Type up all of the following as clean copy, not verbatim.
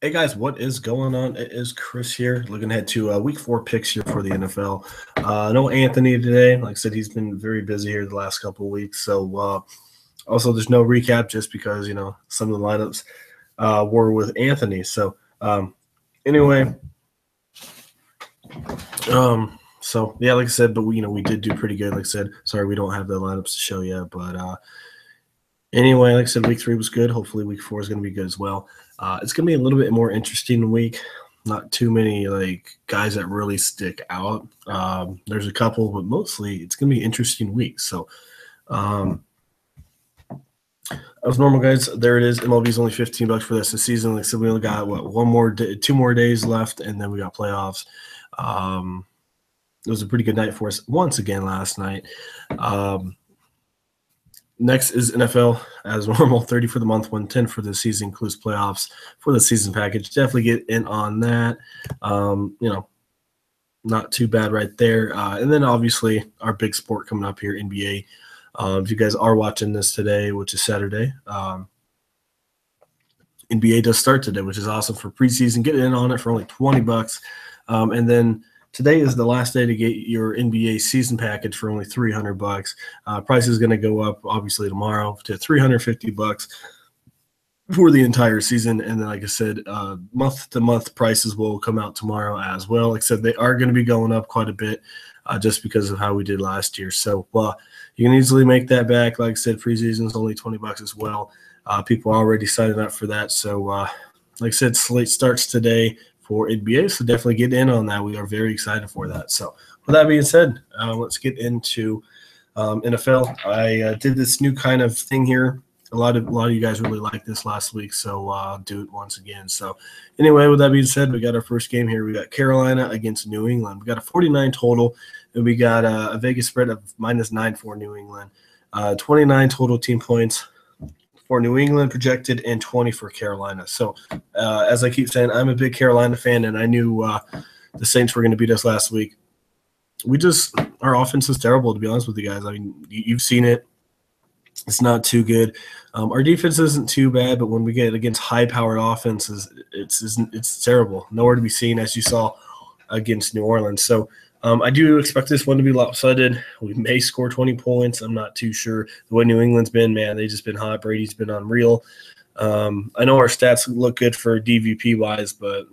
Hey guys, what is going on? It is Chris here, looking ahead to week 4 picks here for the NFL. No Anthony today. Like I said, he's been very busy here the last couple of weeks. So also there's no recap just because, some of the lineups were with Anthony. So anyway, so yeah, like I said, but we did do pretty good. Like I said, sorry we don't have the lineups to show yet, but anyway, like I said, week 3 was good. Hopefully week 4 is going to be good as well. It's going to be a little bit more interesting week. Not too many guys that really stick out. There's a couple, but mostly it's going to be an interesting week. So as normal, guys, there it is. MLB is only $15 for this season. Like I said, we only got two more days left, and then we got playoffs. It was a pretty good night for us once again last night. Next is NFL as normal, 30 for the month, 110 for the season, includes playoffs for the season package. Definitely get in on that. Not too bad right there. And then obviously our big sport coming up here, NBA. If you guys are watching this today, which is Saturday, NBA does start today, which is awesome for preseason. Get in on it for only $20. And then today is the last day to get your NBA season package for only $300. Price is going to go up obviously tomorrow to $350 for the entire season. And then, like I said, month-to-month prices will come out tomorrow as well. Like I said, they are going to be going up quite a bit just because of how we did last year. So you can easily make that back. Like I said, preseason is only $20 as well. People are already signing up for that. So like I said, slate starts today for NBA, so definitely get in on that. We are very excited for that. So with that being said, let's get into NFL. I did this new kind of thing here. A lot of you guys really liked this last week, so I'll do it once again. So anyway, with that being said, we got our first game here. We got Carolina against New England. We got a 49 total, and we got a Vegas spread of -9 for New England. 29 total team points for New England projected and 20 for Carolina. So as I keep saying, I'm a big Carolina fan, and I knew the Saints were going to beat us last week. Our offense is terrible, to be honest with you guys. I mean, you've seen it. It's not too good. Our defense isn't too bad, but when we get against high-powered offenses, it's terrible. Nowhere to be seen, as you saw against New Orleans. So I do expect this one to be lopsided. We may score 20 points. I'm not too sure. The way New England's been, man, they've just been hot. Brady's been unreal. I know our stats look good for DVP-wise, but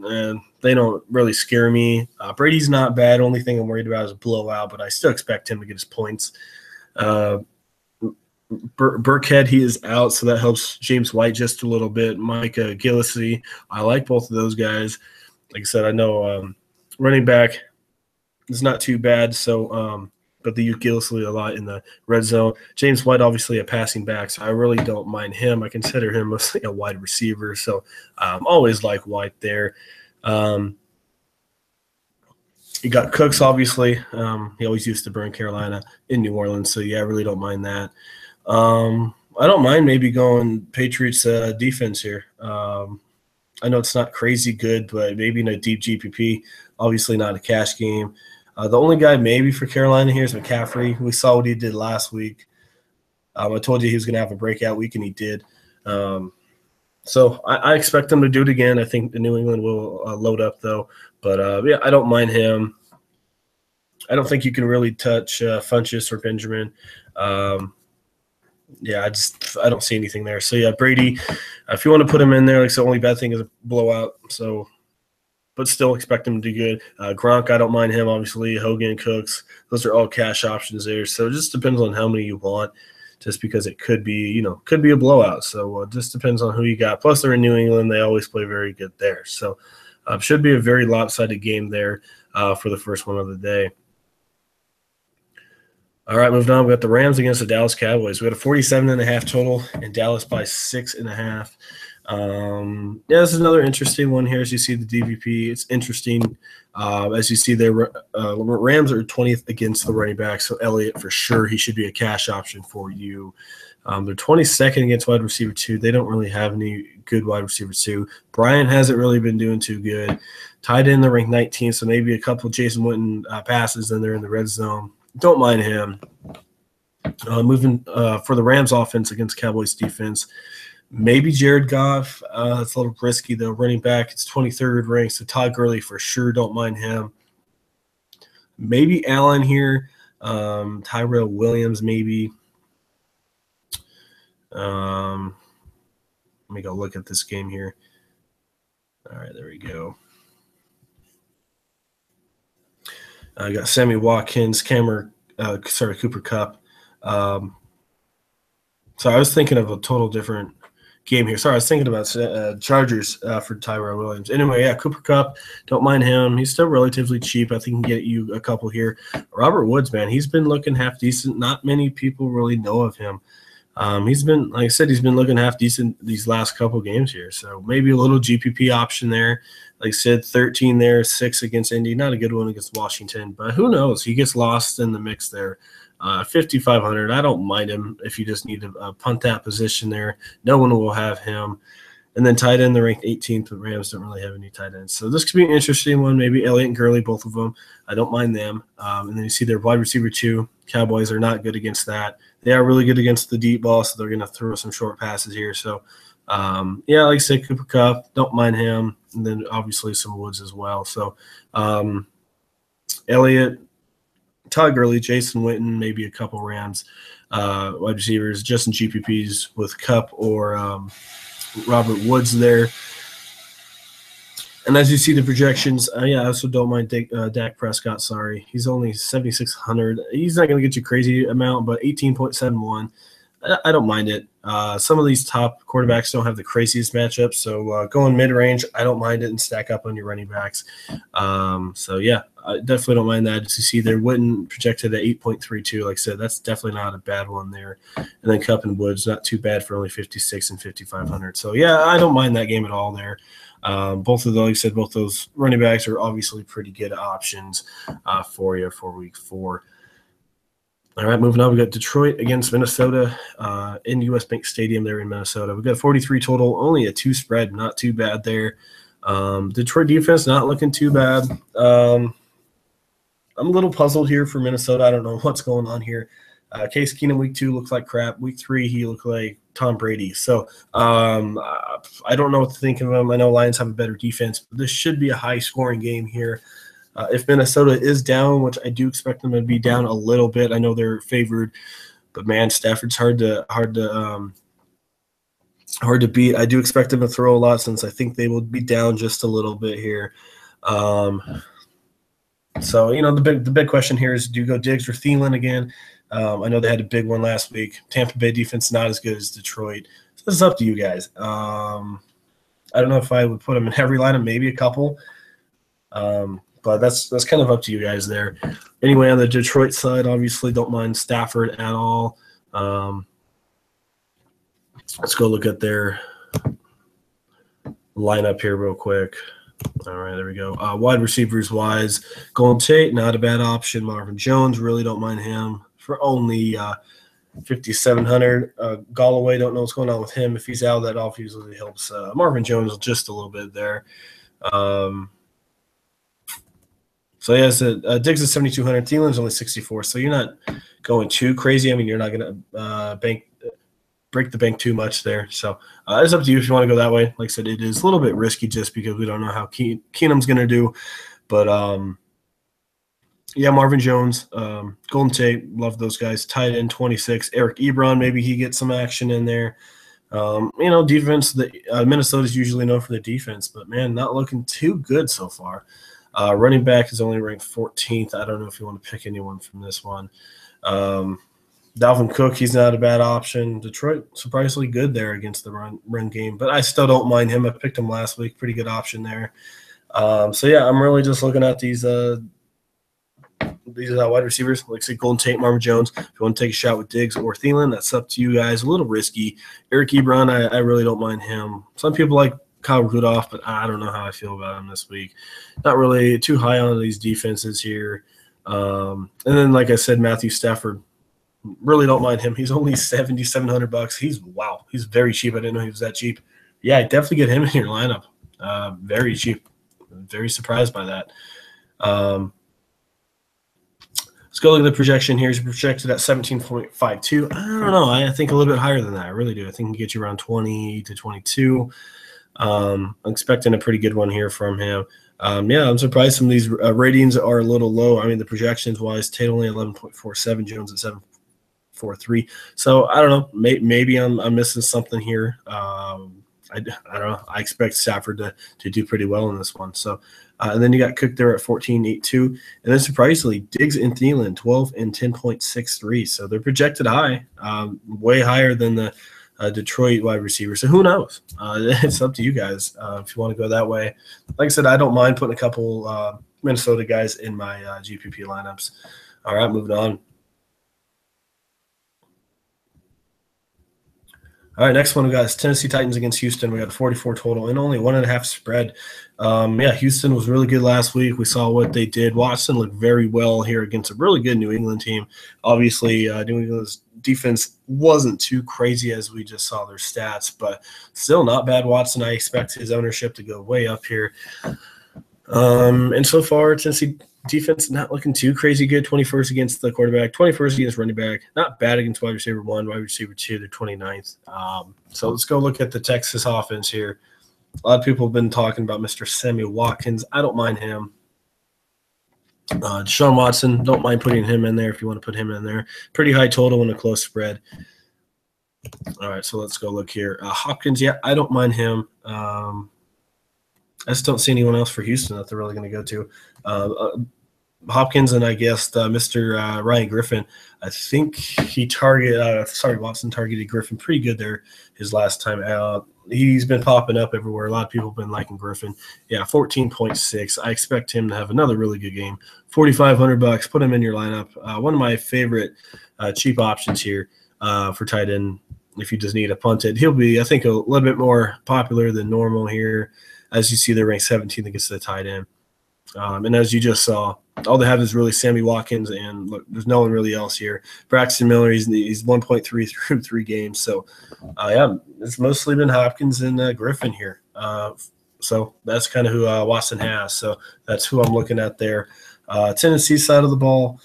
they don't really scare me. Brady's not bad. Only thing I'm worried about is a blowout, but I still expect him to get his points. Burkhead, he is out, so that helps James White just a little bit. Mike Gillislee, I like both of those guys. Like I said, I know running back is not too bad, so but they use Gillislee a lot in the red zone. James White, obviously a passing back, so I really don't mind him. I consider him mostly a wide receiver, so always like White there. You got Cooks, obviously. He always used to burn Carolina in New Orleans, so yeah, I really don't mind that. I don't mind maybe going Patriots defense here. I know it's not crazy good, but maybe in a deep GPP, obviously not a cash game. The only guy maybe for Carolina here is McCaffrey. We saw what he did last week. I told you he was going to have a breakout week, and he did. So I expect him to do it again. I think the New England will load up, though. But, yeah, I don't mind him. I don't think you can really touch Funchess or Benjamin. Yeah, I don't see anything there. So, yeah, Brady, if you want to put him in there, like the only bad thing is a blowout. So, but still expect him to do good. Gronk, I don't mind him, obviously. Hogan, Cooks, those are all cash options there. So it just depends on how many you want, just because it could be, could be a blowout. So it just depends on who you got. Plus, they're in New England. They always play very good there. So should be a very lopsided game there for the first one of the day. All right, moving on. We got the Rams against the Dallas Cowboys. We got a 47.5 total, and Dallas by 6.5. Yeah, this is another interesting one here. As you see the DVP, it's interesting. As you see there, Rams are 20th against the running back, so Elliott for sure, he should be a cash option for you. They're 22nd against wide receiver 2. They don't really have any good wide receiver 2. Bryant hasn't really been doing too good. Tight end, they're ranked 19th, so maybe a couple Jason Witten passes, then they're in the red zone. Don't mind him. Moving for the Rams offense against Cowboys defense. Maybe Jared Goff. It's a little risky, though. Running back, it's 23rd ranked, so Todd Gurley for sure. Don't mind him. Maybe Allen here. Tyrell Williams, maybe. Let me go look at this game here. All right, there we go. I got Sammy Watkins, Cooper Kupp. So I was thinking of a total different game here. Sorry, I was thinking about Chargers for Tyrell Williams. Anyway, yeah, Cooper Kupp, don't mind him. He's still relatively cheap. I think he can get you a couple here. Robert Woods, man, he's been looking half decent. Not many people really know of him. He's been, like I said, he's been looking half decent these last couple games here. So maybe a little GPP option there. Like I said, 13 there, 6 against Indy. Not a good one against Washington, but who knows? He gets lost in the mix there. 5,500. I don't mind him if you just need to punt that position there. No one will have him. And then tight end, they're ranked 18th, but Rams don't really have any tight ends. So this could be an interesting one. Maybe Elliott and Gurley, both of them. I don't mind them. And then you see their wide receiver 2. Cowboys are not good against that. They are really good against the deep ball, so they're going to throw some short passes here. So, yeah, like I said, Cooper Kupp, don't mind him. And then obviously some Woods as well. So, Elliott, Todd Gurley, Jason Witten, maybe a couple Rams wide receivers, just in GPPs with Kupp or Robert Woods there. And as you see the projections, yeah, I also don't mind Dak Prescott. Sorry, he's only 7,600. He's not going to get you a crazy amount, but 18.71. I don't mind it. Some of these top quarterbacks don't have the craziest matchups, so going mid-range, I don't mind it and stack up on your running backs. So, yeah, I definitely don't mind that. As you see there, Witten projected at 8.32. Like I said, that's definitely not a bad one there. And then Kupp and Woods, not too bad for only 56 and 5,500. So, yeah, I don't mind that game at all there. Both of those, like I said, both those running backs are obviously pretty good options for you for week 4. All right, moving on. We got Detroit against Minnesota in U.S. Bank Stadium there in Minnesota. We got 43 total, only a 2 spread, not too bad there. Detroit defense not looking too bad. I'm a little puzzled here for Minnesota. I don't know what's going on here. Case Keenum week 2 looks like crap. Week 3 he looked like Tom Brady. So I don't know what to think of him. I know Lions have a better defense, but this should be a high-scoring game here. If Minnesota is down, which I do expect them to be down a little bit, I know they're favored, but man, Stafford's hard to beat. I do expect them to throw a lot since I think they will be down just a little bit here. So you know the big question here is: do you go Diggs or Thielen again? I know they had a big one last week. Tampa Bay defense not as good as Detroit. So this is up to you guys. I don't know if I would put them in every lineup, maybe a couple. But that's kind of up to you guys there. Anyway, on the Detroit side, obviously don't mind Stafford at all. Let's go look at their lineup here real quick. All right, there we go. Wide receivers wise, Golden Tate, not a bad option. Marvin Jones, really don't mind him for only 5,700. Galloway, don't know what's going on with him. If he's out, that obviously helps Marvin Jones just a little bit there. So, yeah, Diggs is 7,200. Thielen's only 64. So you're not going too crazy. I mean, you're not going to break the bank too much there. So it's up to you if you want to go that way. Like I said, it is a little bit risky just because we don't know how Keenum's going to do. But, yeah, Marvin Jones, Golden Tate, love those guys. Tight end 26. Eric Ebron, maybe he gets some action in there. You know, defense, Minnesota's usually known for their defense, but, man, not looking too good so far. Running back is only ranked 14th. I don't know if you want to pick anyone from this one. Dalvin Cook, he's not a bad option. Detroit, surprisingly good there against the run game, but I still don't mind him. I picked him last week. Pretty good option there. So, yeah, I'm really just looking at these wide receivers. Like I said, Golden Tate, Marvin Jones. If you want to take a shot with Diggs or Thielen, that's up to you guys. A little risky. Eric Ebron, I really don't mind him. Some people like Kyle Rudolph, but I don't know how I feel about him this week. Not really too high on these defenses here. And then, like I said, Matthew Stafford, really don't mind him. He's only $7,700. He's very cheap. I didn't know he was that cheap. Yeah, definitely get him in your lineup. Very cheap. Very surprised by that. Let's go look at the projection here. He's projected at 17.52. I don't know. I think a little bit higher than that. I really do. I think he can get you around 20 to 22. I'm expecting a pretty good one here from him. Yeah, I'm surprised some of these ratings are a little low. I mean, the projections wise, Tate only 11.47, Jones at 7.43. So I don't know. Maybe I'm missing something here. I don't know. I expect Stafford to do pretty well in this one. So, and then you got Cook there at 14.82, and then surprisingly, Diggs and Thielen 12 and 10.63. So they're projected high, way higher than the Detroit wide receiver. So who knows? It's up to you guys if you want to go that way. Like I said, I don't mind putting a couple Minnesota guys in my GPP lineups. All right, moving on. All right, next one we got is Tennessee Titans against Houston. We got a 44 total and only 1.5 spread. Yeah, Houston was really good last week. We saw what they did. Watson looked very well here against a really good New England team. Obviously, New England's defense wasn't too crazy as we just saw their stats, but still not bad. Watson, I expect his ownership to go way up here. And so far, Tennessee defense not looking too crazy good. 21st against the quarterback, 21st against running back. Not bad against wide receiver 1, wide receiver 2. They're 29th. So let's go look at the Texas offense here. A lot of people have been talking about Mr. Sammy Watkins. I don't mind him. Deshaun Watson, don't mind putting him in there if you want to put him in there. Pretty high total and a close spread. All right, so let's go look here. Hopkins, yeah, I don't mind him. I just don't see anyone else for Houston that they're really going to go to. Hopkins and I guess Mr. Ryan Griffin. I think Watson targeted Griffin pretty good there his last time out. He's been popping up everywhere. A lot of people have been liking Griffin. Yeah, 14.6. I expect him to have another really good game. $4,500. Put him in your lineup. One of my favorite cheap options here for tight end. If you just need to punt it, he'll be, I think, a little bit more popular than normal here. As you see, they're ranked 17th against the tight end. And as you just saw, all they have is really Sammy Watkins, and look, there's no one really else here. Braxton Miller, he's 1.3 through 3 games. So, yeah, it's mostly been Hopkins and Griffin here. So that's kind of who Watson has. So that's who I'm looking at there. Tennessee side of the ball.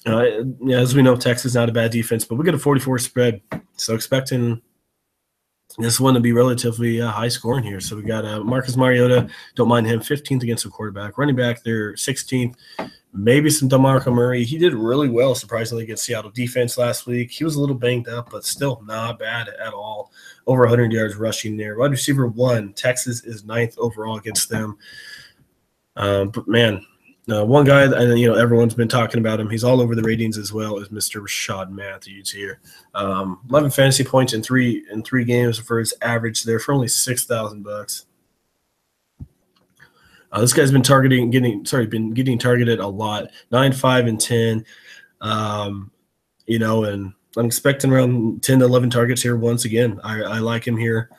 Yeah, as we know, Texas is not a bad defense, but we got a 44 spread. So expecting this one to be relatively high scoring here. So we got Marcus Mariota. Don't mind him. 15th against the quarterback. Running back, they're 16th. Maybe some DeMarco Murray. He did really well, surprisingly, against Seattle defense last week. He was a little banged up, but still not bad at all. Over 100 yards rushing there. Wide receiver 1, Texas is 9th overall against them. But, man, one guy, and everyone's been talking about him. He's all over the ratings as well as Mr. Rashad Matthews here. 11 fantasy points in three games for his average there for only $6,000. This guy's been getting targeted a lot. 9, 5, and 10. And I'm expecting around 10 to 11 targets here once again. I like him here.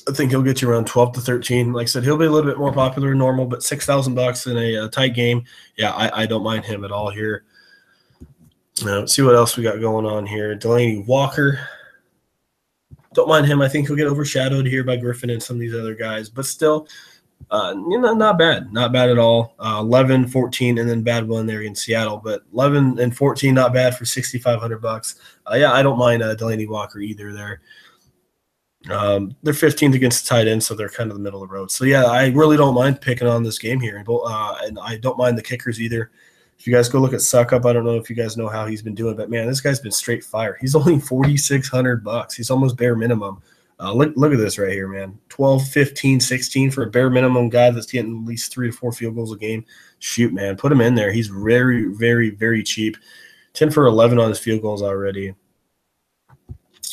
I think he'll get you around 12 to 13. Like I said, he'll be a little bit more popular than normal, but $6,000 in a tight game, yeah, I don't mind him at all here. Let's see what else we got going on here. Delaney Walker, don't mind him. I think he'll get overshadowed here by Griffin and some of these other guys, but still, not bad. Not bad at all. 11, 14, and then bad one there in Seattle, but 11 and 14, not bad for $6,500. Yeah, I don't mind Delaney Walker either there. They're 15th against the tight end, so they're kind of the middle of the road. So, yeah, I really don't mind picking on this game here. And I don't mind the kickers either. If you guys go look at Suck Up, I don't know if you guys know how he's been doing, but, man, this guy's been straight fire. He's only $4,600. He's almost bare minimum. Look at this right here, man. 12, 15, 16 for a bare minimum guy that's getting at least 3 to 4 field goals a game. Shoot, man, put him in there. He's very, very, very cheap. 10 for 11 on his field goals already.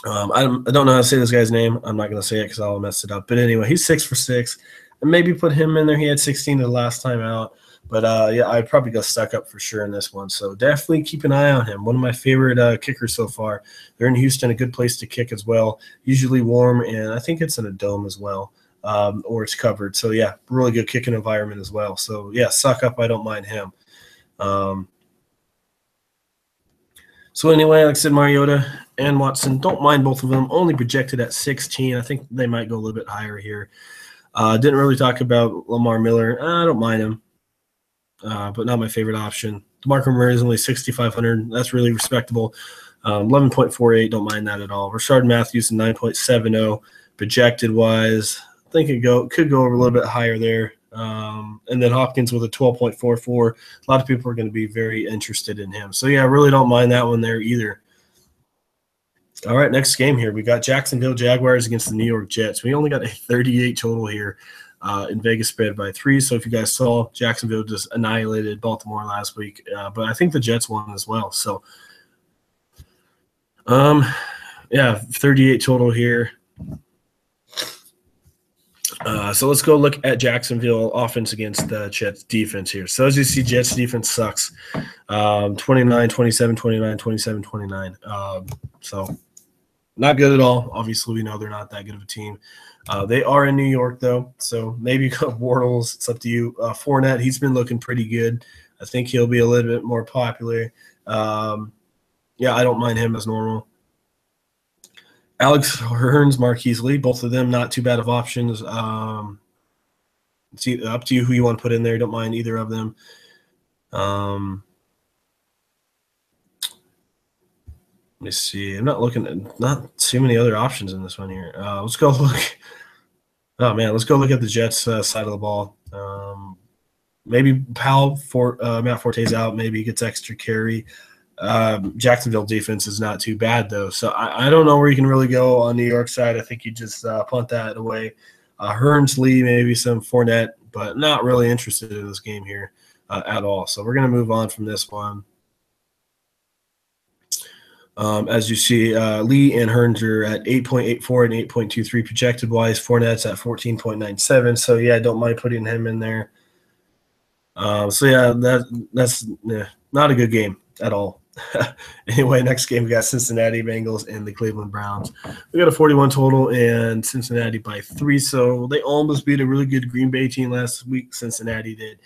I don't know how to say this guy's name. I'm not going to say it because I'll mess it up. But anyway, he's 6 for 6. And maybe put him in there. He had 16 the last time out. But, yeah, I'd probably go Stuck Up for sure in this one. So definitely keep an eye on him. One of my favorite kickers so far. They're in Houston, a good place to kick as well. Usually warm, and I think it's in a dome as well, or it's covered. So, yeah, really good kicking environment as well. So, yeah, Suck Up, I don't mind him. So anyway, like I said, Mariota and Watson, don't mind both of them. Only projected at 16. I think they might go a little bit higher here. Didn't really talk about Lamar Miller. I don't mind him. but not my favorite option. DeMarco Murray is only 6,500. That's really respectable. 11.48, don't mind that at all. Rashard Matthews, 9.70. Projected wise, I think it could go over a little bit higher there. And then Hopkins with a 12.44. A lot of people are going to be very interested in him. So, yeah, I really don't mind that one there either. All right, next game here. We got Jacksonville Jaguars against the New York Jets. We only got a 38 total here in Vegas spread by 3. So if you guys saw, Jacksonville just annihilated Baltimore last week. But I think the Jets won as well. So, yeah, 38 total here. So let's go look at Jacksonville offense against the Jets defense here. So as you see, Jets defense sucks. 29, 27, 29, 27, 29. So not good at all. Obviously, we know they're not that good of a team. They are in New York, though, so maybe Bortles. It's up to you. Fournette, he's been looking pretty good. I think he'll be a little bit more popular. Yeah, I don't mind him as normal. Alex Hearns, Marquise Lee, both of them not too bad of options. It's up to you who you want to put in there. Don't mind either of them. Let me see. I'm not looking at not too many other options in this one here. Let's go look. Oh man, let's go look at the Jets side of the ball. Maybe Matt Forte's out. Maybe he gets extra carry. Jacksonville defense is not too bad though, so I don't know where you can really go on New York side. I think you just punt that away. Hearns, Lee, maybe some Fournette, but not really interested in this game here at all. So we're gonna move on from this one. As you see, Lee and Hearns are at 8.84 and 8.23 projected wise. Fournette's at 14.97. So yeah, I don't mind putting him in there. So yeah, that's not a good game at all. Anyway, next game we got Cincinnati Bengals and the Cleveland Browns. We got a 41 total and Cincinnati by 3. So they almost beat a really good Green Bay team last week. Cincinnati did.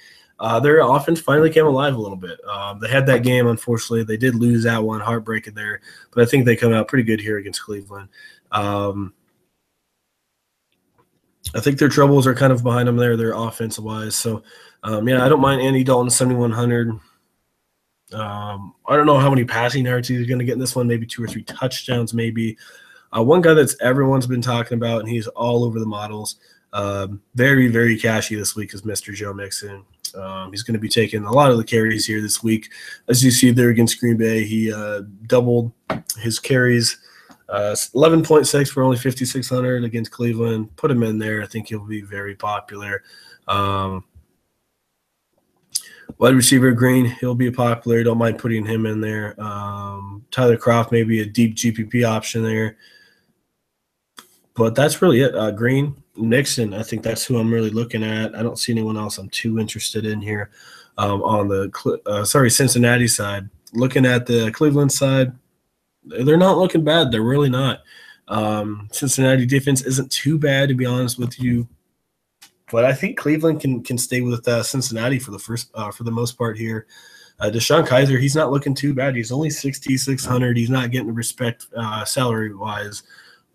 Their offense finally came alive a little bit. They had that game, unfortunately. They did lose that one, heartbreaking there. But I think they come out pretty good here against Cleveland. I think their troubles are kind of behind them there, their offensive-wise. So, yeah, I don't mind Andy Dalton, 7,100. I don't know how many passing yards he's going to get in this one, maybe 2 or 3 touchdowns maybe. One guy that's everyone's been talking about, and he's all over the models, very, very cashy this week is Mr. Joe Mixon. He's going to be taking a lot of the carries here this week. As you see there against Green Bay, he doubled his carries, 11.6 for only 5,600 against Cleveland. Put him in there. I think he'll be very popular. Wide receiver Green, he'll be popular. Don't mind putting him in there. Tyler Kroft, maybe a deep GPP option there. But that's really it. Green, Nixon, I think that's who I'm really looking at. I don't see anyone else I'm too interested in here on the Cincinnati side. Looking at the Cleveland side, they're not looking bad. They're really not. Cincinnati defense isn't too bad, to be honest with you. But I think Cleveland can stay with Cincinnati for the most part here. Deshaun Kaiser, he's not looking too bad. He's only 6,600. He's not getting the respect salary wise,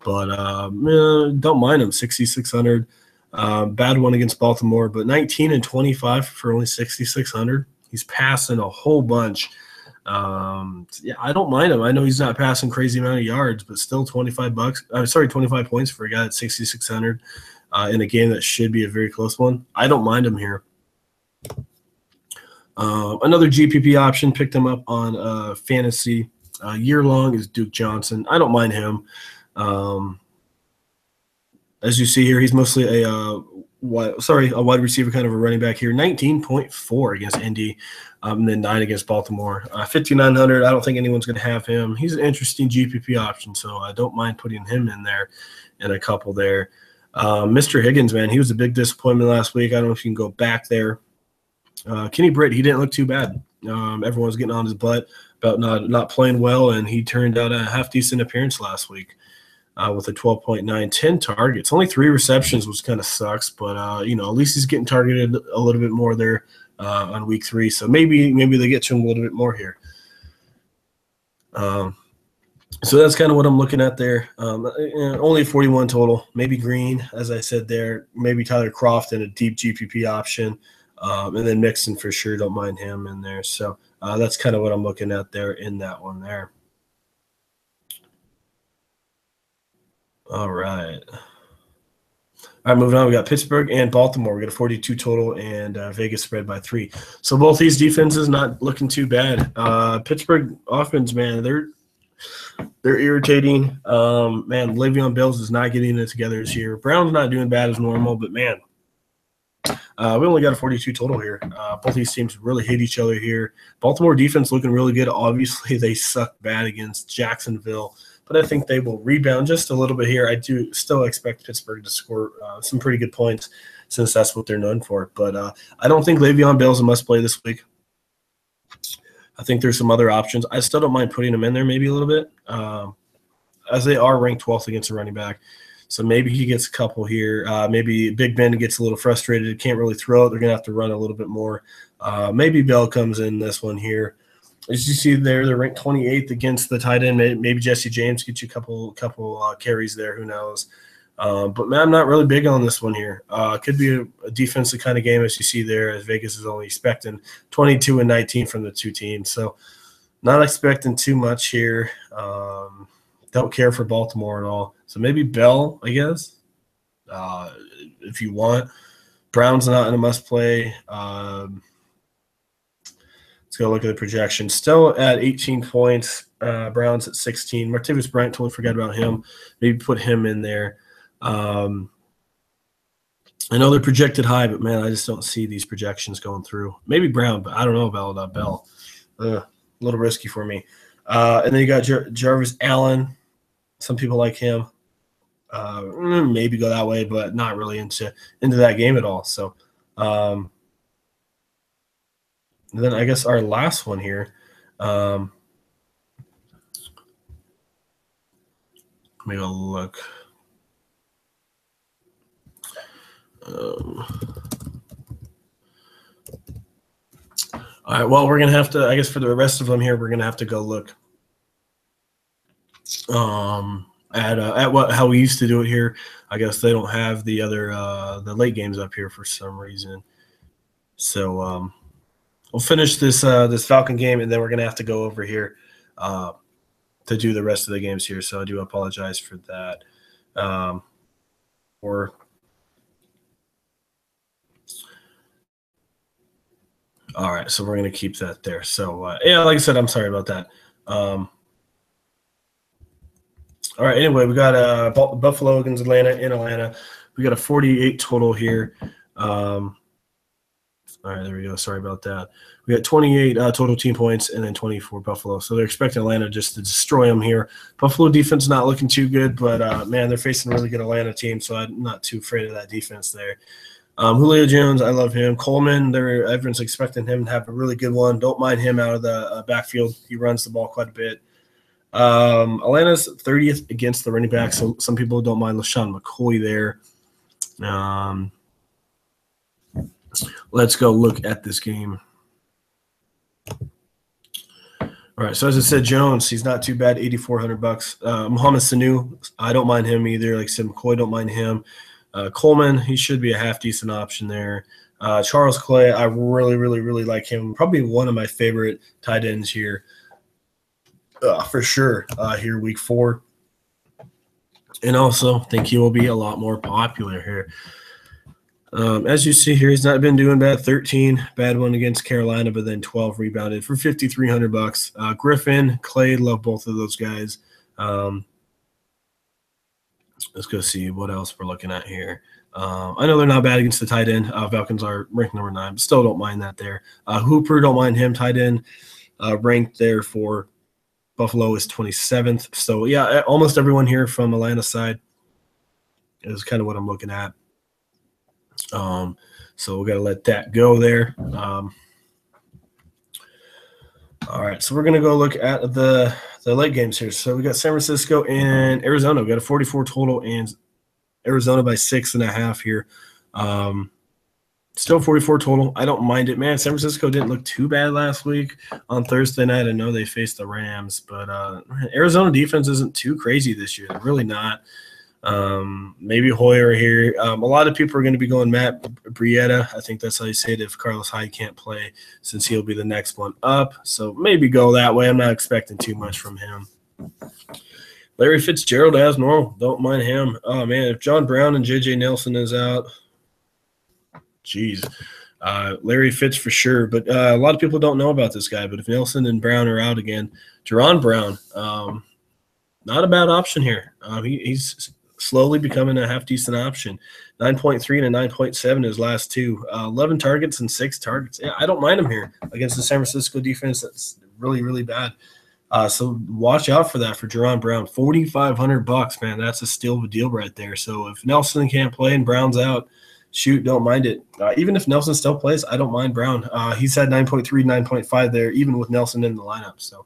but don't mind him. 6,600. Bad one against Baltimore, but 19 and 25 for only 6,600. He's passing a whole bunch. Yeah, I don't mind him. I know he's not passing crazy amount of yards, but still 25 points for a guy at 6,600. In a game that should be a very close one. I don't mind him here. Another GPP option, picked him up on fantasy year-long, is Duke Johnson. I don't mind him. As you see here, he's mostly a wide receiver, kind of a running back here. 19.4 against Indy, and then 9 against Baltimore. 5,900, I don't think anyone's going to have him. He's an interesting GPP option, so I don't mind putting him in there and a couple there. Mr. Higgins, man, he was a big disappointment last week. I don't know if you can go back there. Kenny Britt, he didn't look too bad. Everyone was getting on his butt about not playing well, and he turned out a half-decent appearance last week with a 12.9, 10 targets. Only 3 receptions, which kind of sucks, but, at least he's getting targeted a little bit more there on week 3. So maybe they get to him a little bit more here. So that's kind of what I'm looking at there. Only 41 total. Maybe Green, as I said there. Maybe Tyler Kroft and a deep GPP option. And then Mixon for sure, don't mind him in there. So that's kind of what I'm looking at there in that one there. All right. All right, moving on. We got Pittsburgh and Baltimore. We got a 42 total, and Vegas spread by 3. So both these defenses not looking too bad. Pittsburgh offense, man, they're irritating. Man, Le'Veon Bell's is not getting it together this year. Brown's not doing bad as normal, but man, we only got a 42 total here. Both these teams really hate each other here. Baltimore defense looking really good. Obviously, they suck bad against Jacksonville, but I think they will rebound just a little bit here. I do still expect Pittsburgh to score some pretty good points since that's what they're known for. But I don't think Le'Veon Bell's a must-play this week. I think there's some other options. I still don't mind putting him in there maybe a little bit, as they are ranked 12th against a running back. So maybe he gets a couple here. Maybe Big Ben gets a little frustrated, can't really throw it. They're going to have to run a little bit more. Maybe Bell comes in this one here. As you see there, they're ranked 28th against the tight end. Maybe Jesse James gets you a couple carries there. Who knows? But, man, I'm not really big on this one here. Could be a defensive kind of game, as you see there, as Vegas is only expecting 22 and 19 from the two teams. So not expecting too much here. Don't care for Baltimore at all. So maybe Bell, I guess, if you want. Brown's not in a must-play. Let's go look at the projection. Still at 18 points. Brown's at 16. Martavis Bryant, totally forgot about him. Maybe put him in there. I know they're projected high, but, man, I just don't see these projections going through. Maybe Brown, but I don't know about Bell. A little risky for me. And then you got Jarvis Allen. Some people like him. Maybe go that way, but not really into that game at all. So and then I guess our last one here. Let me go look. All right, well, we're going to have to, I guess for the rest of them here, we're going to have to go look at how we used to do it here. I guess they don't have the other the late games up here for some reason. So we'll finish this Falcon game, and then we're going to have to go over here to do the rest of the games here. So I do apologize for that. All right, so we're going to keep that there. So, yeah, like I said, I'm sorry about that. All right, anyway, we got Buffalo against Atlanta in Atlanta. We got a 48 total here. All right, there we go. Sorry about that. We got 28 total team points and then 24 Buffalo. So they're expecting Atlanta just to destroy them here. Buffalo defense not looking too good, but, man, they're facing a really good Atlanta team, so I'm not too afraid of that defense there. Julio Jones, I love him. Coleman, everyone's expecting him to have a really good one. Don't mind him out of the backfield. He runs the ball quite a bit. Atlanta's 30th against the running back, so some people don't mind LaShawn McCoy there. Let's go look at this game. All right, so as I said, Jones, he's not too bad, $8,400. Mohamed Sanu, I don't mind him either. Like I said, McCoy, don't mind him. Coleman, he should be a half-decent option there. Charles Clay, I really, really, really like him. Probably one of my favorite tight ends here for sure here week 4. And also think he will be a lot more popular here. As you see here, he's not been doing bad. 13, bad one against Carolina, but then 12 rebounded for $5,300. Griffin, Clay, love both of those guys. Let's go see what else we're looking at here. I know they're not bad against the tight end. Falcons are ranked number 9, but still don't mind that there. Hooper, don't mind him. Tight end ranked there for Buffalo is 27th. So, yeah, almost everyone here from Atlanta's side is kind of what I'm looking at. So we got to let that go there. All right, so we're going to go look at the late games here. So we got San Francisco and Arizona. We got a 44 total and Arizona by 6.5 here. Still 44 total. I don't mind it, man. San Francisco didn't look too bad last week on Thursday night. I know they faced the Rams, but Arizona defense isn't too crazy this year. They're really not. Maybe Hoyer here. A lot of people are going to be going Matt Brietta. I think that's how you say it if Carlos Hyde can't play, since he'll be the next one up. So maybe go that way. I'm not expecting too much from him. Larry Fitzgerald as normal. Don't mind him. Oh, man, if John Brown and J.J. Nelson is out, geez. Larry Fitz for sure. But a lot of people don't know about this guy. But if Nelson and Brown are out again, Jerron Brown, not a bad option here. He's slowly becoming a half-decent option. 9.3 and a 9.7 his last two. 11 targets and 6 targets. Yeah, I don't mind him here against the San Francisco defense. That's really, really bad. So watch out for that for Jerron Brown. $4,500, man. That's a steal of a deal right there. So if Nelson can't play and Brown's out, shoot, don't mind it. Even if Nelson still plays, I don't mind Brown. He's had 9.3, 9.5 there, even with Nelson in the lineup. So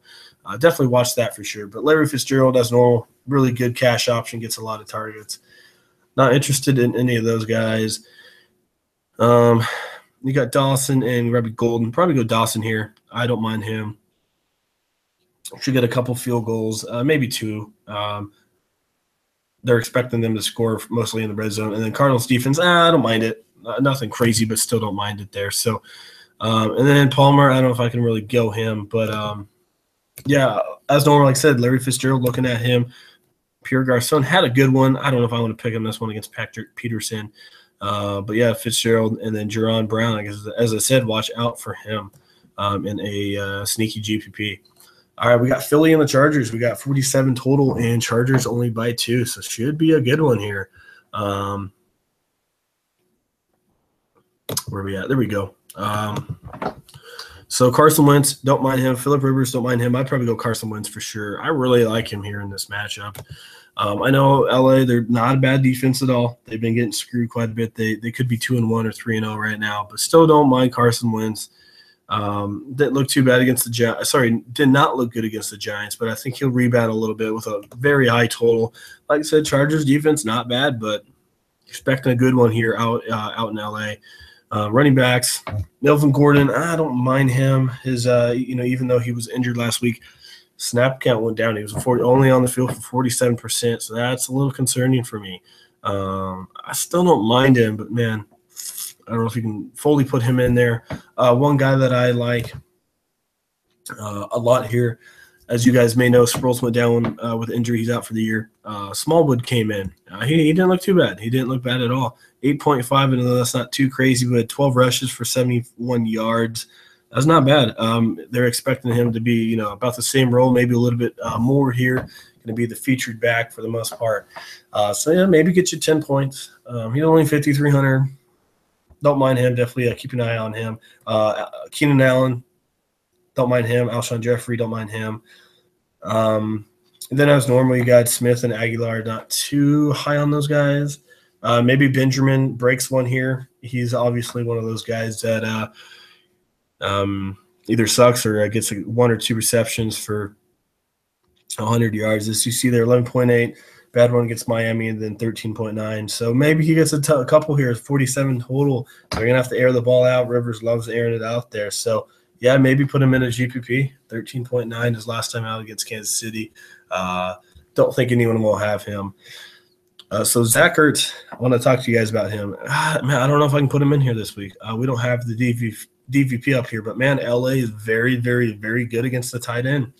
definitely watch that for sure. But Larry Fitzgerald, as normal, really good cash option, gets a lot of targets. Not interested in any of those guys. You got Dawson and Robbie Golden. Probably go Dawson here. I don't mind him. Should get a couple field goals, maybe 2. They're expecting them to score mostly in the red zone. And then Cardinals defense, I don't mind it. Nothing crazy, but still don't mind it there. So, and then Palmer, I don't know if I can really go him. But, yeah, as normal, like I said, Larry Fitzgerald, looking at him. Pierre Garçon had a good one. I don't know if I want to pick him this one against Patrick Peterson. But, yeah, Fitzgerald and then Jerron Brown, I guess, as I said, watch out for him in a sneaky GPP. All right, we got Philly and the Chargers. We got 47 total, and Chargers only by 2, so should be a good one here. Where are we at? There we go. So Carson Wentz, don't mind him. Phillip Rivers, don't mind him. I'd probably go Carson Wentz for sure. I really like him here in this matchup. I know LA, they're not a bad defense at all. They've been getting screwed quite a bit. They could be 2-1 or 3-0 right now, but still don't mind Carson Wentz. Didn't look too bad against the Giants. Sorry, did not look good against the Giants, but I think he'll rebound a little bit with a very high total. Like I said, Chargers defense not bad, but expecting a good one here out in LA. Running backs, Melvin Gordon, I don't mind him. His even though he was injured last week, snap count went down. He was only on the field for 47%, so that's a little concerning for me. I still don't mind him, but man, I don't know if you can fully put him in there. One guy that I like a lot here, as you guys may know, Sproles went down with injury. He's out for the year. Smallwood came in. He didn't look too bad. He didn't look bad at all. 8.5, and that's not too crazy, but 12 rushes for 71 yards. That's not bad. They're expecting him to be, about the same role, maybe a little bit more here. Going to be the featured back for the most part. So, yeah, maybe get you 10 points. He's only 5,300. Don't mind him. Definitely keep an eye on him. Keenan Allen, don't mind him. Alshon Jeffrey, don't mind him. And then as normal, you got Smith and Aguilar, not too high on those guys. Maybe Benjamin breaks one here. He's obviously one of those guys that either sucks or gets 1 or 2 receptions for 100 yards. As you see there, 11.8. Bad one against Miami, and then 13.9. So maybe he gets a couple here. 47 total. They're going to have to air the ball out. Rivers loves airing it out there. So, yeah, maybe put him in a GPP. 13.9 his last time out against Kansas City. Don't think anyone will have him. So Zach Ertz, I want to talk to you guys about him. Man, I don't know if I can put him in here this week. We don't have the DVP up here, but, man, LA is very, very, very good against the tight end.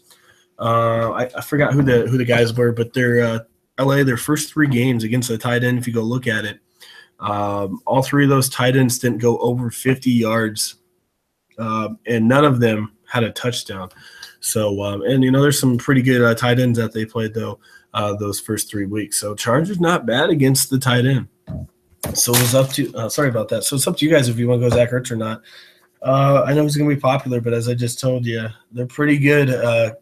I forgot who the guys were, but they're LA, their first 3 games against the tight end, if you go look at it, all 3 of those tight ends didn't go over 50 yards, and none of them had a touchdown. So, there's some pretty good tight ends that they played, though, those first 3 weeks. So, Chargers not bad against the tight end. So, it's up to sorry about that. So, it's up to you guys if you want to go Zach Ertz or not. I know he's going to be popular, but as I just told you, they're pretty good.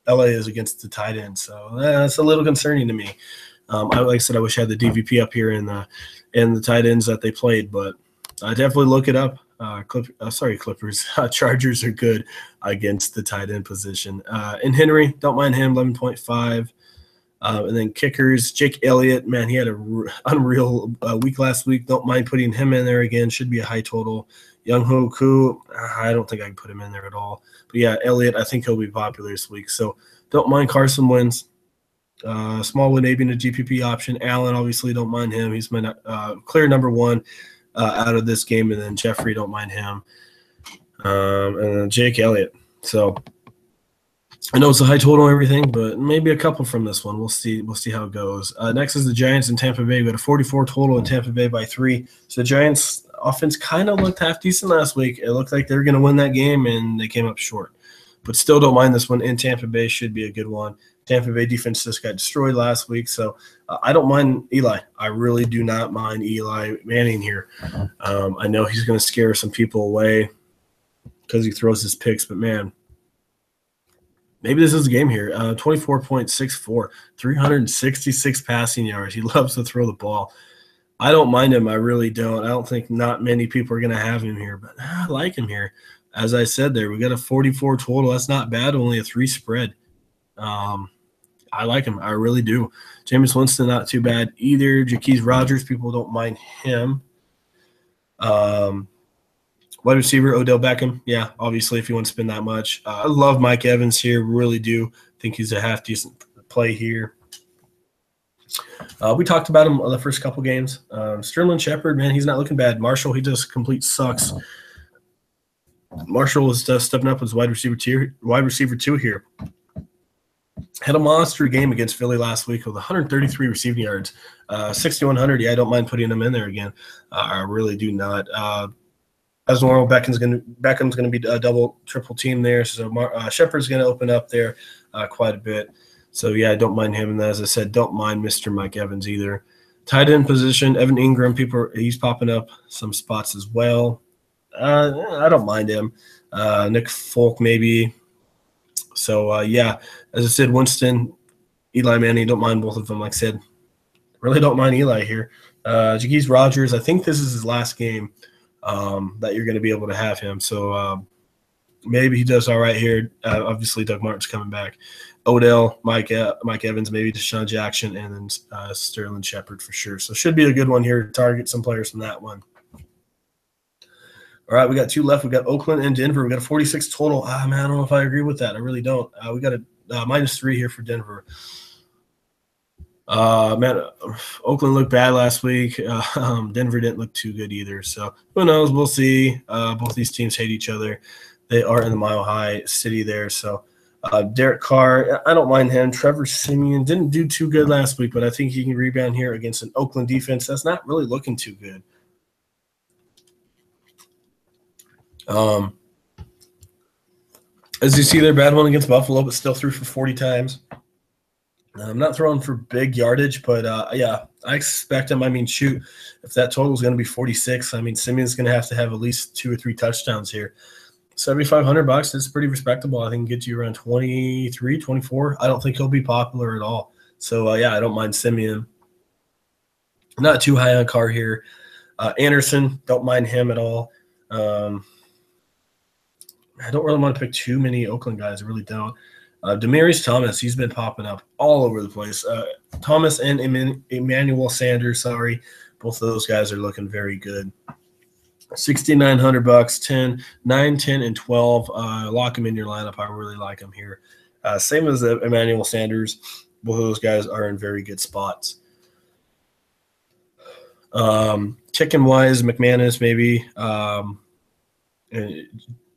LA is against the tight end, so that's a little concerning to me. Like I said, I wish I had the DVP up here in the tight ends that they played, but definitely look it up. Clippers. Chargers are good against the tight end position. And Henry, don't mind him, 11.5. And then kickers, Jake Elliott, man, he had a unreal week last week. Don't mind putting him in there again. Should be a high total. Young Ho Koo, I don't think I can put him in there at all. But, yeah, Elliott, I think he'll be popular this week. So don't mind Carson Wentz. Smallwood maybe in a GPP option. Allen, obviously, don't mind him. He's my clear number one out of this game. And then Jeffrey, don't mind him. And then Jake Elliott. So I know it's a high total and everything, but maybe a couple from this one. We'll see. We'll see how it goes. Next is the Giants in Tampa Bay. We got a 44 total in Tampa Bay by 3. So the Giants offense kind of looked half decent last week. It looked like they were going to win that game, and they came up short. But still don't mind this one in Tampa Bay. Should be a good one. Tampa Bay defense just got destroyed last week, so I don't mind Eli. I really do not mind Eli Manning here. I know he's going to scare some people away because he throws his picks, but, man, maybe this is a game here. 24.64, 366 passing yards. He loves to throw the ball. I don't mind him. I really don't. I don't think not many people are going to have him here, but I like him here. As I said there, we got a 44 total. That's not bad, only a 3 spread. I like him. I really do. Jameis Winston, not too bad either. Jaquez Rodgers, people don't mind him. Wide receiver, Odell Beckham. Yeah, obviously, if you want to spend that much. I love Mike Evans here. Really do think he's a half-decent play here. We talked about him on the first couple games. Sterling Shepard, man, he's not looking bad. Marshall, he just complete sucks. Marshall is stepping up as wide receiver 2 here. Had a monster game against Philly last week with 133 receiving yards, 6,100. Yeah, I don't mind putting him in there again. I really do not. As normal, Beckham's going to be a double, triple team there. So Shepard's going to open up there quite a bit. So, yeah, I don't mind him. And as I said, don't mind Mr. Mike Evans either. Tight end position, Evan Ingram, he's popping up some spots as well. I don't mind him. Nick Folk maybe. So, yeah, as I said, Winston, Eli Manning, don't mind both of them. Like I said, really don't mind Eli here. Jaquez Rodgers, I think this is his last game that you're going to be able to have him. So, maybe he does all right here. Obviously, Doug Martin's coming back. Odell, Mike Evans, maybe Deshaun Jackson, and then Sterling Shepard for sure. So, should be a good one here to target some players from that one. All right, we got 2 left. We got Oakland and Denver. We got a 46 total. Man, I don't know if I agree with that. I really don't. We got a -3 here for Denver. Man, Oakland looked bad last week. Denver didn't look too good either. So who knows? We'll see. Both these teams hate each other. They are in the Mile High City there. So Derek Carr, I don't mind him. Trevor Siemian didn't do too good last week, but I think he can rebound here against an Oakland defense that's not really looking too good. As you see, their bad one against Buffalo, but still threw for 40 times. I'm not throwing for big yardage, but yeah, I expect him. I mean, shoot, if that total is going to be 46, I mean, Simeon's going to have at least 2 or 3 touchdowns here. $7,500, that's pretty respectable. I think it gets you around 23, 24. I don't think he'll be popular at all. So, yeah, I don't mind Simeon. Not too high on Carr here. Anderson, don't mind him at all. I don't really want to pick too many Oakland guys. I really don't. Demaryius Thomas, he's been popping up all over the place. Thomas and Emmanuel Sanders, both of those guys are looking very good. $6,900, 9, 10, and 12. Lock him in your lineup. I really like him here. Same as Emmanuel Sanders. Both of those guys are in very good spots. Chicken-wise, McManus maybe.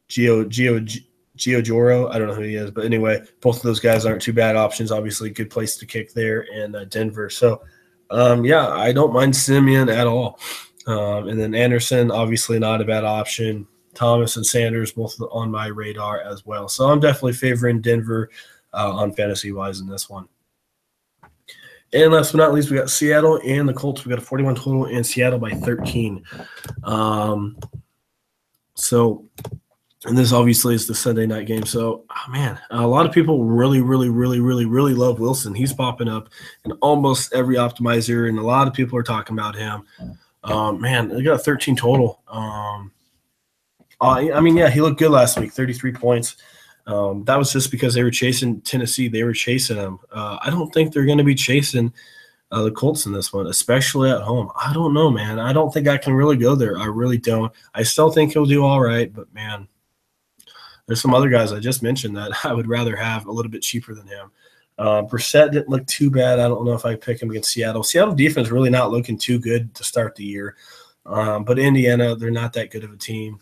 Gio Joro, I don't know who he is, but anyway, both of those guys aren't too bad options. Obviously, good place to kick there in Denver. So, yeah, I don't mind Simeon at all. And then Anderson, obviously not a bad option. Thomas and Sanders, both on my radar as well. So I'm definitely favoring Denver on fantasy-wise in this one. And last but not least, we got Seattle and the Colts. We got a 41 total in Seattle by 13. And this obviously is the Sunday night game. So, man, a lot of people really love Wilson. He's popping up in almost every optimizer, and a lot of people are talking about him. Man, they got a 13 total. I mean, yeah, he looked good last week, 33 points. That was just because they were chasing Tennessee. They were chasing him. I don't think they're going to be chasing the Colts in this one, especially at home. I don't know, man. I don't think I can really go there. I really don't. I still think he'll do all right, but, man, there's some other guys I just mentioned that I would rather have a little bit cheaper than him. Brissett didn't look too bad. I don't know if I pick him against Seattle. Seattle defense really not looking too good to start the year. But Indiana, they're not that good of a team.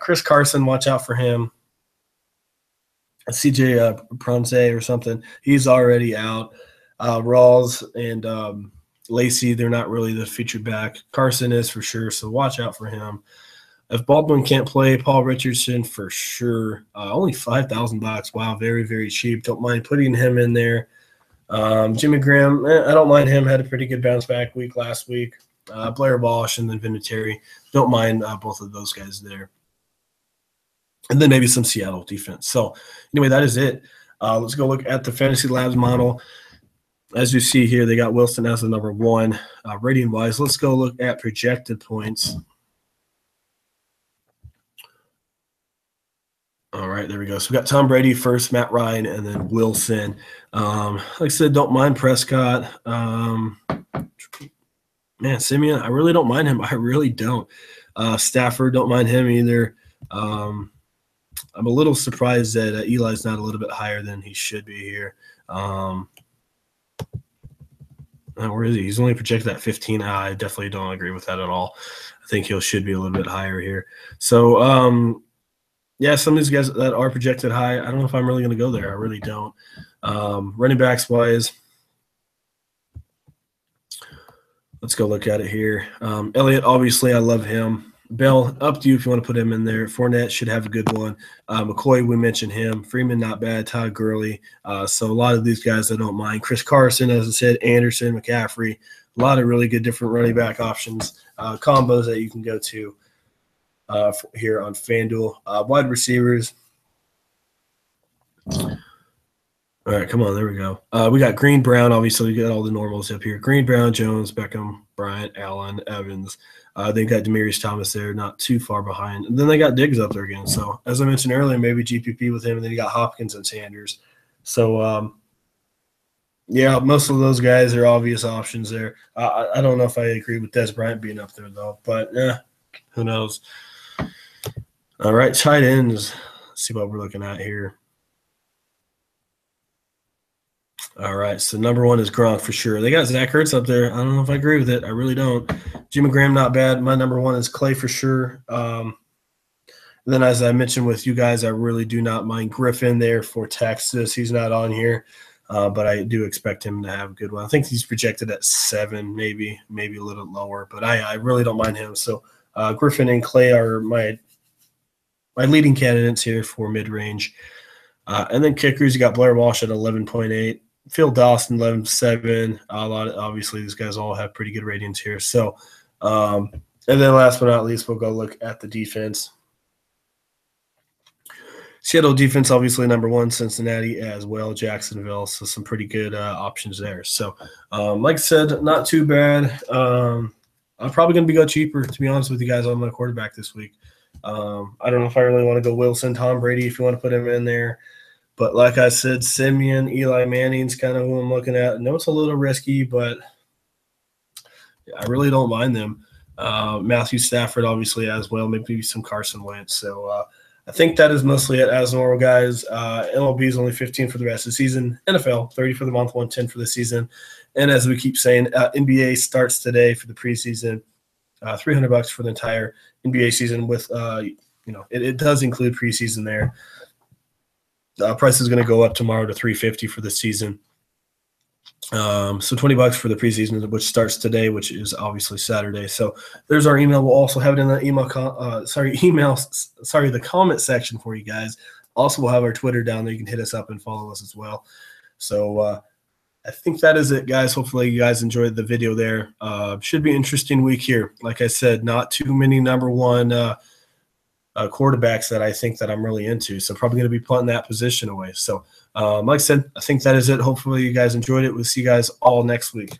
Chris Carson, watch out for him. CJ Pronce or something, he's already out. Rawls and Lacey, they're not really the featured back. Carson is for sure, so watch out for him. If Baldwin can't play, Paul Richardson for sure. Only $5,000. Wow, very, very cheap. Don't mind putting him in there. Jimmy Graham, I don't mind him. Had a pretty good bounce back week last week. Blair Walsh and then Vinatieri. Don't mind both of those guys there. And then maybe some Seattle defense. So anyway, that is it. Let's go look at the Fantasy Labs model. As you see here, they got Wilson as the number one rating-wise. Let's go look at projected points. All right, there we go. So we got Tom Brady first, Matt Ryan, and then Wilson. Like I said, don't mind Prescott. Man, Simeon, I really don't mind him. I really don't. Stafford, don't mind him either. I'm a little surprised that Eli's not a little bit higher than he should be here. Where is he? He's only projected at 15. I definitely don't agree with that at all. I think he should be a little bit higher here. So, yeah, some of these guys that are projected high, I don't know if I'm really going to go there. I really don't. Running backs wise, let's go look at it here. Elliott, obviously, I love him. Bell, up to you if you want to put him in there. Fournette should have a good one. McCoy, we mentioned him. Freeman, not bad. Todd Gurley. So a lot of these guys I don't mind. Chris Carson, as I said, Anderson, McCaffrey. A lot of really good different running back options, combos that you can go to here on FanDuel. Wide receivers. All right, come on. There we go. We got Green, Brown. Obviously, we got all the normals up here. Green, Brown, Jones, Beckham, Bryant, Allen, Evans. They got Demaryius Thomas there, not too far behind. And then they got Diggs up there again. So, as I mentioned earlier, maybe GPP with him. And then you got Hopkins and Sanders. So, yeah, most of those guys are obvious options there. I don't know if I agree with Des Bryant being up there, though. But, who knows. All right, tight ends. Let's see what we're looking at here. All right, so number one is Gronk for sure. They got Zach Ertz up there. I don't know if I agree with it. I really don't. Jimmy Graham, not bad. My number one is Clay for sure. Then, as I mentioned with you guys, I really do not mind Griffin there for Texas. He's not on here, but I do expect him to have a good one. I think he's projected at 7, maybe a little lower, but I really don't mind him. So Griffin and Clay are my leading candidates here for mid-range. And then kickers, you got Blair Walsh at 11.8. Phil Dawson, 11.7. Obviously, these guys all have pretty good ratings here. So, and then last but not least, we'll go look at the defense. Seattle defense, obviously, number one. Cincinnati as well. Jacksonville. So, some pretty good options there. So, like I said, not too bad. I'm probably going to go cheaper, to be honest with you guys, on my quarterback this week. I don't know if I really want to go Wilson, Tom Brady, if you want to put him in there. But like I said, Simeon, Eli Manning's kind of who I'm looking at. I know it's a little risky, but I really don't mind them. Matthew Stafford, obviously, as well. Maybe some Carson Wentz. So I think that is mostly it as normal, guys. MLB is only 15 for the rest of the season. NFL, 30 for the month, 110 for the season. And as we keep saying, NBA starts today for the preseason. $300 for the entire NBA season with, it does include preseason there. Price is going to go up tomorrow to $350 for the season. So $20 for the preseason, which starts today, which is obviously Saturday. So there's our email. We'll also have it in the the comment section for you guys. Also, we'll have our Twitter down there. You can hit us up and follow us as well. So I think that is it, guys. Hopefully you guys enjoyed the video there. Should be an interesting week here. Like I said, not too many number one quarterbacks that I think that I'm really into. So probably going to be punting that position away. So like I said, I think that is it. Hopefully you guys enjoyed it. We'll see you guys all next week.